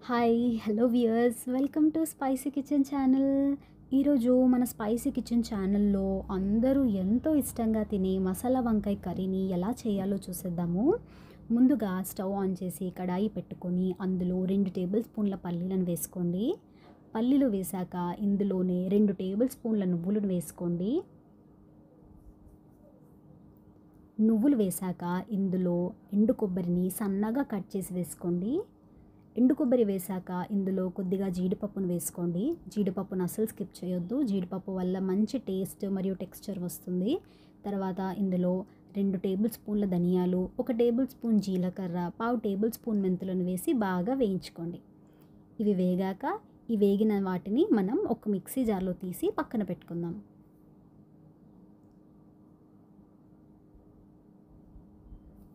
Hi hello viewers welcome to spicy kitchen channel. ఈరోజు మన spicy kitchen ఛానల్లో అందరూ ఎంతో ఇష్టంగా తినే మసాలా వంకాయ కర్రీని ఎలా చేయాలో చూసేద్దాము. ముందుగా స్టవ్ ఆన్ చేసి కడాయి పెట్టుకొని అందులో 2 టేబుల్ స్పూన్ల పల్లీలను వేసుకోండి. పల్లీలు వేశాక ఇందులోనే 2 టేబుల్ స్పూన్ల నువ్వులను వేసుకోండి. నువ్వులు వేశాక ఇందులో ఎండు కొబ్బరిని సన్నగా కట్ చేసి వేసుకోండి. ఎండు కొబ్బరి వేశాక ఇందులో కొద్దిగా జీడిపప్పును వేసుకోండి. జీడిపప్పును అస్సలు స్కిప్ చేయొద్దు. జీడిపప్పు వల్ల మంచి టేస్ట్ మరియు టెక్స్చర్ వస్తుంది. తర్వాత ఇందులో 2 టేబుల్ స్పూన్ల ధనియాలు, 1 టేబుల్ స్పూన్ జీలకర్ర, 1/2 టేబుల్ స్పూన్ మెంతులను వేసి బాగా వేయించుకోండి. ఇవి వేగాక ఈ వేగిన వాటిని మనం ఒక మిక్సీ జార్లో తీసి పక్కన పెట్టుకుందాం.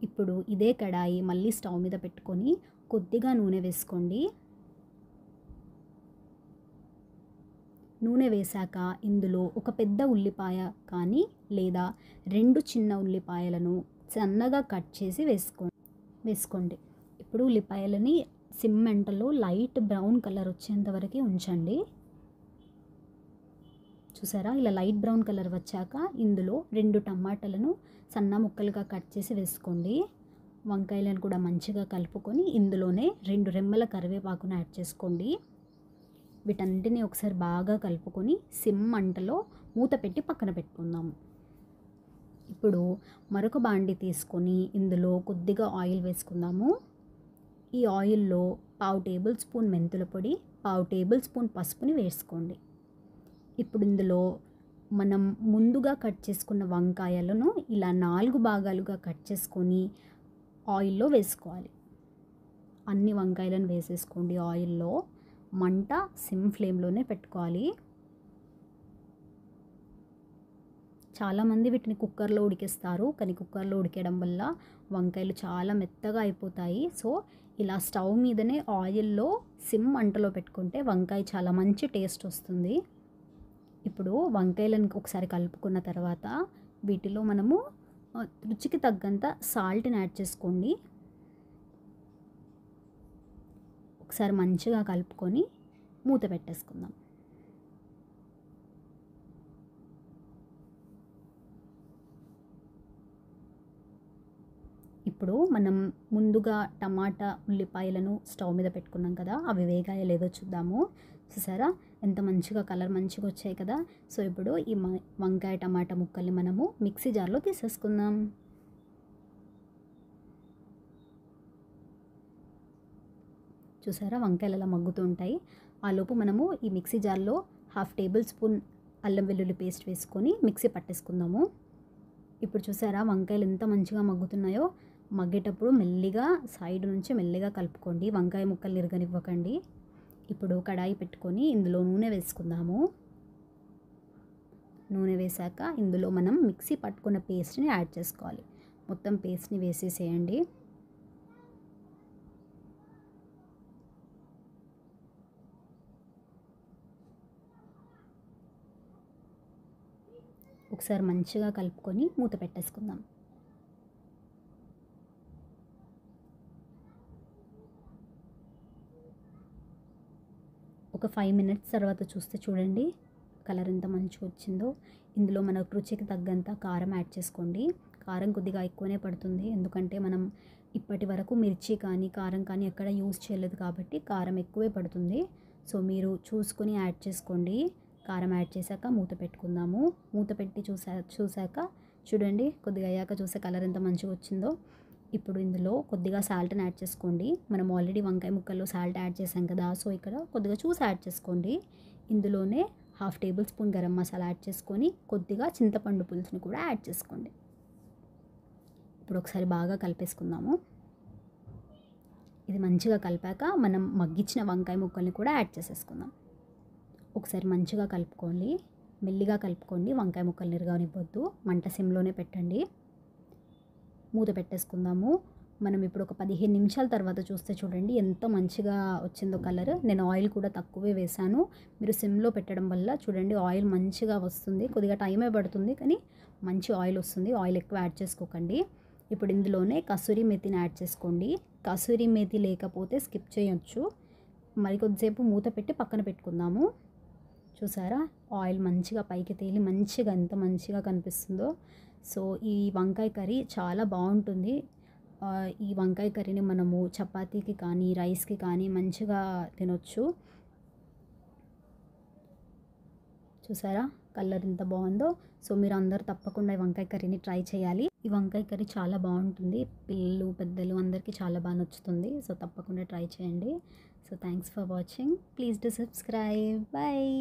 ఇప్పుడు ఇదే కడాయి మళ్ళీ స్టవ్ మీద పెట్టుకొని కొద్దిగా నూనె వేసుకోండి. నూనె వేశాక ఇందులో ఒక పెద్ద ఉల్లిపాయ కానీ లేదా 2 చిన్న ఉల్లిపాయలను సన్నగా కట్ చేసి వేసుకోండి. ఇప్పుడు ఉల్లిపాయలని సిమ్ మంటలో లైట్ బ్రౌన్ కలర్ వచ్చేంత వరకు ఉంచండి. చూసారా, ఇలా లైట్ బ్రౌన్ కలర్ వచ్చాక ఇందులో 2 టమాటాలను సన్న ముక్కలుగా కట్ చేసి వేసుకోండి. వంకాయలను కూడా మంచిగా కలుపుకొని ఇందులోనే 2 రెమ్మల కరివేపాకును యాడ్ చేసుకోండి. వీటన్నిటిని ఒకసారి బాగా కలుపుకొని సిమ్ మంటలో మూత పెట్టి పక్కన పెట్టుకుందాము. ఇప్పుడు మరొక బాండి తీసుకొని ఇందులో కొద్దిగా ఆయిల్ వేసుకుందాము. ఈ ఆయిల్లో 1/2 టేబుల్ స్పూన్ మెంతుల పొడి, 1/2 టేబుల్ స్పూన్ పసుపుని వేసుకోండి. ఇప్పుడు ఇందులో మనం ముందుగా కట్ చేసుకున్న వంకాయలను ఇలా 4 భాగాలుగా కట్ చేసుకొని ఆయిల్లో వేసుకోవాలి. అన్ని వంకాయలను వేసేసుకోండి. ఆయిల్లో మంట సిమ్ ఫ్లేమ్లోనే పెట్టుకోవాలి. చాలామంది వీటిని కుక్కర్లో ఉడికిస్తారు, కానీ కుక్కర్లో ఉడికేయడం వల్ల వంకాయలు చాలా మెత్తగా అయిపోతాయి. సో ఇలా స్టవ్ మీదనే ఆయిల్లో సిమ్ మంటలో పెట్టుకుంటే వంకాయ చాలా మంచి టేస్ట్ వస్తుంది. ఇప్పుడు వంకాయలను ఒకసారి కలుపుకున్న తర్వాత వీటిలో మనము రుచికి తగ్గంత సాల్ట్ని యాడ్ చేసుకోండి. ఒకసారి మంచిగా కలుపుకొని మూత పెట్టేసుకుందాం. ఇప్పుడు మనం ముందుగా టమాటా ఉల్లిపాయలను స్టవ్ మీద పెట్టుకున్నాం కదా, అవి వేగాయో లేదో చూద్దాము. చూసారా ఎంత మంచిగా కలర్ మంచిగా వచ్చాయి కదా. సో ఇప్పుడు ఈ వంకాయ టమాటా ముక్కల్ని మనము మిక్సీ జార్లో తీసేసుకుందాం. చూసారా వంకాయలు అలా మగ్గుతూ ఉంటాయి. ఆలోపు మనము ఈ మిక్సీ జార్లో 1/2 టేబుల్ స్పూన్ అల్లం వెల్లుల్లి పేస్ట్ వేసుకొని మిక్సీ పట్టేసుకుందాము. ఇప్పుడు చూసారా వంకాయలు ఎంత మంచిగా మగ్గుతున్నాయో. మగ్గేటప్పుడు మెల్లిగా సైడ్ నుంచి మెల్లిగా కలుపుకోండి, వంకాయ ముక్కలు ఇరగనివ్వకండి. ఇప్పుడు కడాయి పెట్టుకొని ఇందులో నూనె వేసుకుందాము. నూనె వేశాక ఇందులో మనం మిక్సీ పట్టుకున్న పేస్ట్ని యాడ్ చేసుకోవాలి. మొత్తం పేస్ట్ని వేసేసేయండి. ఒకసారి మంచిగా కలుపుకొని మూత పెట్టేసుకుందాం. ఒక 5 మినిట్స్ తర్వాత చూస్తే చూడండి కలర్ ఎంత మంచిగా వచ్చిందో. ఇందులో మన రుచికి తగ్గంత కారం యాడ్ చేసుకోండి. కారం కొద్దిగా ఎక్కువనే పడుతుంది, ఎందుకంటే మనం ఇప్పటి వరకు మిర్చి కానీ కారం కానీ ఎక్కడ యూజ్ చేయలేదు కాబట్టి కారం ఎక్కువే పడుతుంది. సో మీరు చూసుకొని యాడ్ చేసుకోండి. కారం యాడ్ చేశాక మూత పెట్టుకుందాము. మూత పెట్టి చూశాక చూడండి కొద్దిగా అయ్యాక చూసే కలర్ ఎంత మంచిగా వచ్చిందో. ఇప్పుడు ఇందులో కొద్దిగా సాల్ట్ని యాడ్ చేసుకోండి. మనం ఆల్రెడీ వంకాయ ముక్కల్లో సాల్ట్ యాడ్ చేసాం కదా, సో ఇక్కడ కొద్దిగా చూసి యాడ్ చేసుకోండి. ఇందులోనే 1/2 table spoon garam masala add చేసుకొని కొద్దిగా చింతపండు పులుసుని కూడా యాడ్ చేసుకోండి. ఇప్పుడు ఒకసారి బాగా కలిపేసుకుందాము. ఇది మంచిగా కలిపాక మనం మగ్గించిన వంకాయ ముక్కల్ని కూడా యాడ్ చేసేసుకుందాం. ఒకసారి మంచిగా కలుపుకోండి, మెల్లిగా కలుపుకోండి, వంకాయ ముక్కల్ని ఇరగనివ్వద్దు. మంట సిమ్లోనే పెట్టండి. మూత పెట్టేసుకుందాము. మనం ఇప్పుడు ఒక 15 నిమిషాల తర్వాత చూస్తే చూడండి ఎంత మంచిగా వచ్చిందో కలర్. నేను ఆయిల్ కూడా తక్కువే వేశాను. మీరు సిమ్లో పెట్టడం వల్ల చూడండి ఆయిల్ మంచిగా వస్తుంది. కొద్దిగా టైమే పడుతుంది కానీ మంచి ఆయిల్ వస్తుంది. ఆయిల్ ఎక్కువ యాడ్ చేసుకోకండి. ఇప్పుడు ఇందులోనే కసూరి మేతిని యాడ్ చేసుకోండి. కసూరి మేతి లేకపోతే స్కిప్ చేయొచ్చు. మరి కొద్దిసేపు మూత పెట్టి పక్కన పెట్టుకుందాము. చూసారా ఆయిల్ మంచిగా పైకి తేలి మంచిగా ఎంత మంచిగా కనిపిస్తుందో. సో ఈ వంకాయ కర్రీ చాలా బాగుంటుంది. ఈ వంకాయ కర్రీని మనము చపాతీకి కానీ రైస్కి కానీ మంచిగా తినొచ్చు. చూసారా కలర్ ఎంత బాగుందో. సో మీరు అందరూ తప్పకుండా ఈ వంకాయ కర్రీని ట్రై చేయాలి. ఈ వంకాయ కర్రీ చాలా బాగుంటుంది, పిల్లలు పెద్దలు అందరికీ చాలా బాగా నచ్చుతుంది. సో తప్పకుండా ట్రై చేయండి. So thanks for watching, please do subscribe, bye.